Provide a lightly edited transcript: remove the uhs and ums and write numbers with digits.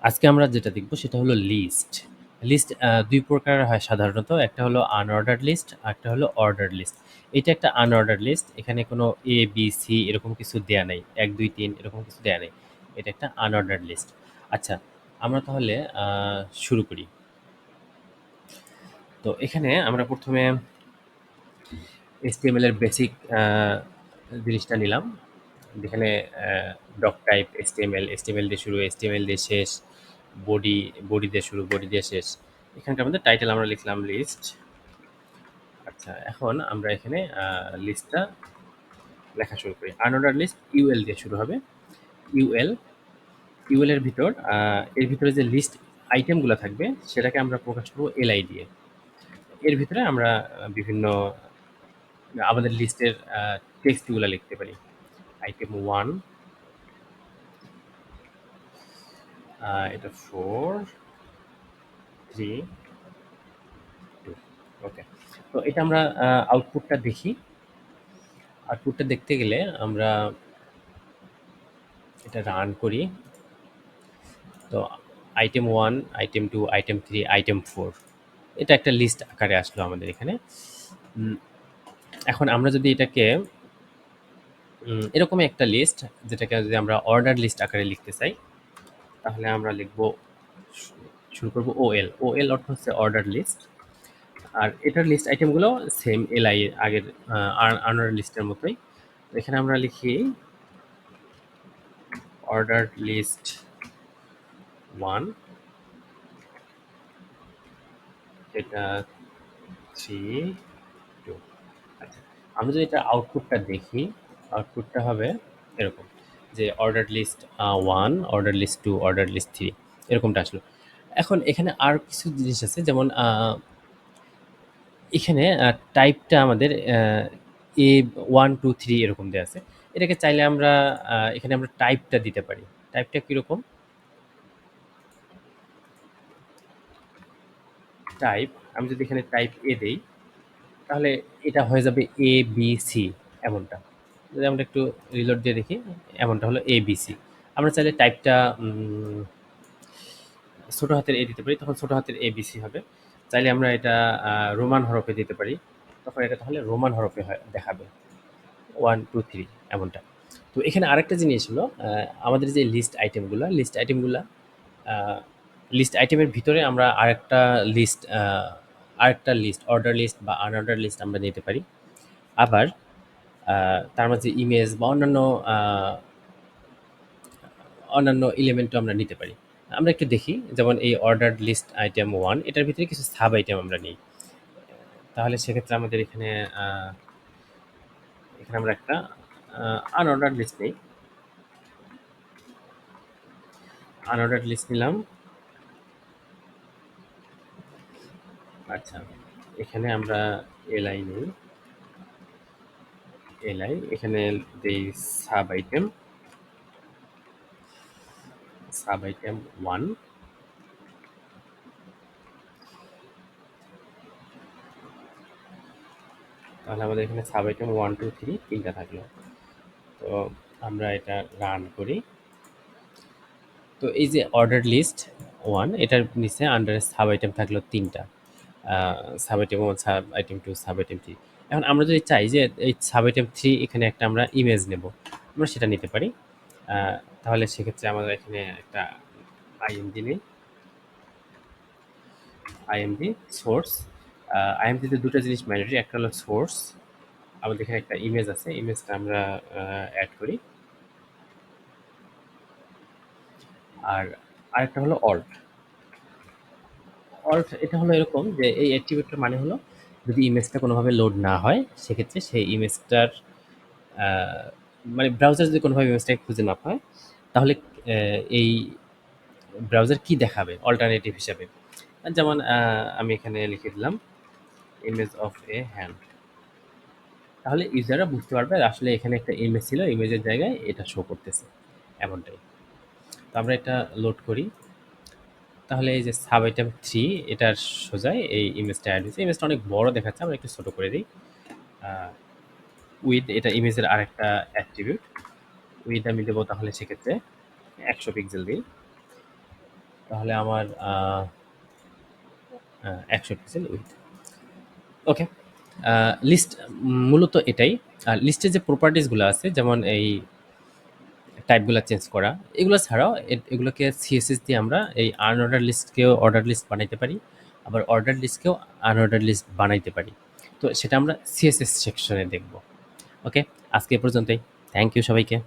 আজকে আমরা যেটা দেখব সেটা হলো লিস্ট। লিস্ট ২ প্রকারের হয় সাধারণত। একটা হলো আনঅর্ডার্ড লিস্ট, আরেকটা হলো অর্ডার্ড লিস্ট। এটা একটা আনঅর্ডার্ড লিস্ট। এখানে কোনো A, B, C এরকম কিছু দেয়া নাই। ১, ২, ৩ এরকম কিছু দেয়া নেই। এটা একটা আনঅর্ডার্ড লিস্ট। আচ্ছা, আমরা তাহলে শুরু করি। তো এখানে আমরা ১ম এ HTML এর বেসিক জিনিসটা নিলাম। যেখানে ডক টাইপ HTML দিয়ে শুরু, HTML দিয়ে শেষ, বডি, বডি দিয়ে শুরু, বডি দিয়ে শেষ। এখানকার মধ্যে টাইটেল আমরা লিখলাম লিস্ট। আচ্ছা, এখন আমরা এখানে লিস্টটা লেখা শুরু করি। আনঅর্ডার লিস্ট ইউএল দিয়ে শুরু হবে। ইউএল, ইউএল এর ভিতর এর ভিতরে যে লিস্ট আইটেমগুলো থাকবে সেটাকে আমরা প্রকাশ করব এলআই দিয়ে। এর ভিতরে আমরা বিভিন্ন আমাদের লিস্টের টেক্সটগুলো লিখতে পারি। আইটেম 1, এটা 4, 3, 2। ওকে। তো এটা আমরা আউটপুটটা দেখি। আউটপুটটা দেখতে গেলে আমরা এটা রান করি। তো আইটেম 1, আইটেম 2, আইটেম 3, আইটেম 4 এটা একটা লিস্ট আকারে আসলো আমাদের এখানে। উম, এখন আমরা যদি এটাকে এরকমই একটা লিস্ট, যেটাকে যদি আমরা অর্ডার লিস্ট আকারে লিখতে চাই, তাহলে আমরা লিখব, শুরু করব ওএল। ওএল অর্থ হচ্ছে অর্ডার লিস্ট। আর এটার লিস্ট আইটেমগুলো সেম এলআই আগের আনার লিস্টের মতোই। তো এখানে আমরা লিখি অর্ডার লিস্ট 1, এটা 3, 2। আচ্ছা, আমরা যদি এটা আউটপুটটা দেখি, আউটপুটটা হবে এরকম যে order list 1, order list 2, order list 3 এরকমটা আসলো। এখন এখানে আর কিছু জিনিস আছে, যেমন এখানে টাইপটা আমাদের এ 1, 2, 3 এরকম দেওয়া আছে। এটাকে চাইলে আমরা এখানে আমরা টাইপটা দিতে পারি। টাইপটা কীরকম? টাইপ, আমি যদি এখানে টাইপ এ দেই, তাহলে এটা হয়ে যাবে এ বি সি এমনটা। যদি আমরা একটু রিলোড দিয়ে দেখি, এমনটা হলো এ বি সি। আমরা চাইলে টাইপটা ছোট হাতের এ দিতে পারি, তখন ছোট হাতের এ বি সি হবে। চাইলে আমরা এটা রোমান হরফে দিতে পারি, তখন এটা তাহলে রোমান হরফে দেখাবে 1, 2, 3 এমনটা। তো এখানে আরেকটা জিনিস হলো, আমাদের যে লিস্ট আইটেমের ভিতরে আমরা আরেকটা লিস্ট অর্ডার লিস্ট বা আনঅর্ডার লিস্ট আমরা নিতে পারি। আবার তার মাঝে ইমেজ বা অন্যান্য এলিমেন্টও আমরা নিতে পারি। আমরা একটু দেখি, যেমন এই অর্ডার লিস্ট আইটেম 1 এটার ভিতরে কিছু সাব আইটেম আমরা নিই। তাহলে সেক্ষেত্রে আমাদের এখানে এখানে আমরা একটা আনঅর্ডার লিস্ট নিই। আনঅর্ডার লিস্ট নিলাম। আচ্ছা, এখানে আমরা এলআই নিই। এলআই এখানে দেই সাব আইটেম 1। তাহলে আমাদের এখানে সাব আইটেম 1, 2, 3 তিনটা থাকলো। তো আমরা এটা রান করি। তো এই যে অর্ডার লিস্ট 1 এটার নিচে আন্ডারে সাব আইটেম থাকলো তিনটা। Sub item 1, sub item 2, sub item 3। এখন আমরা যদি চাই যে এই সাব আইটেম 3 এখানে একটা আমরা ইমেজ নেব, আমরা সেটা নিতে পারি। তাহলে সেক্ষেত্রে আমাদের এখানে একটা আইএমজি নেই। IMG source. আইএমজিতে দুটো জিনিস ম্যান্ডেটরি, একটা হলো সোর্স, আমাদের এখানে একটা ইমেজ আছে, ইমেজটা আমরা অ্যাড করি। আর আরেকটা হলো অল্ট। অল্ট এটা হলো এরকম যে এই অ্যাট্রিবিউটটার মানে হলো, যদি ইমেজটা কোনোভাবে লোড না হয়, সেক্ষেত্রে সেই ইমেজটার মানে ব্রাউজার যদি কোনোভাবে ইমেজটাকে খুঁজে না পায়, তাহলে এই ব্রাউজার কি দেখাবে অল্টারনেটিভ হিসাবে। যেমন আমি এখানে লিখে দিলাম ইমেজ অফ এ হ্যান্ড। তাহলে ইউজাররা বুঝতে পারবে আসলে এখানে একটা ইমেজ ছিল, ইমেজের জায়গায় এটা শো করতেছে এমনটাই। তো আমরা এটা লোড করি। তাহলে এই যে সাব আইটেম 3 এটার সোজায় এই ইমেজটা অ্যাড হয়েছে। ইমেজটা অনেক বড় দেখাচ্ছে, আমরা একটু ছোট করে দিই। উইথ এটা ইমেজের আরেকটা অ্যাট্রিবিউট। উইথ আমি দেবো তাহলে সেক্ষেত্রে 100 পিক্সেল দিই। তাহলে আমার 100 পিক্সেল উইথ। ওকে। লিস্ট মূলত এটাই। আর লিস্টের যে প্রপার্টিসগুলো আছে যেমন এই টাইপগুলো চেঞ্জ করা, এগুলো ছাড়াও এগুলোকে সিএসএস দিয়ে আমরা এই আনঅর্ডার লিস্টকেও অর্ডার লিস্ট বানাইতে পারি, আবার অর্ডার লিস্টকেও আনঅর্ডার লিস্ট বানাইতে পারি। তো সেটা আমরা সিএসএস সেকশনে দেখব। ওকে, আজকে এ পর্যন্তই। থ্যাংক ইউ সবাইকে।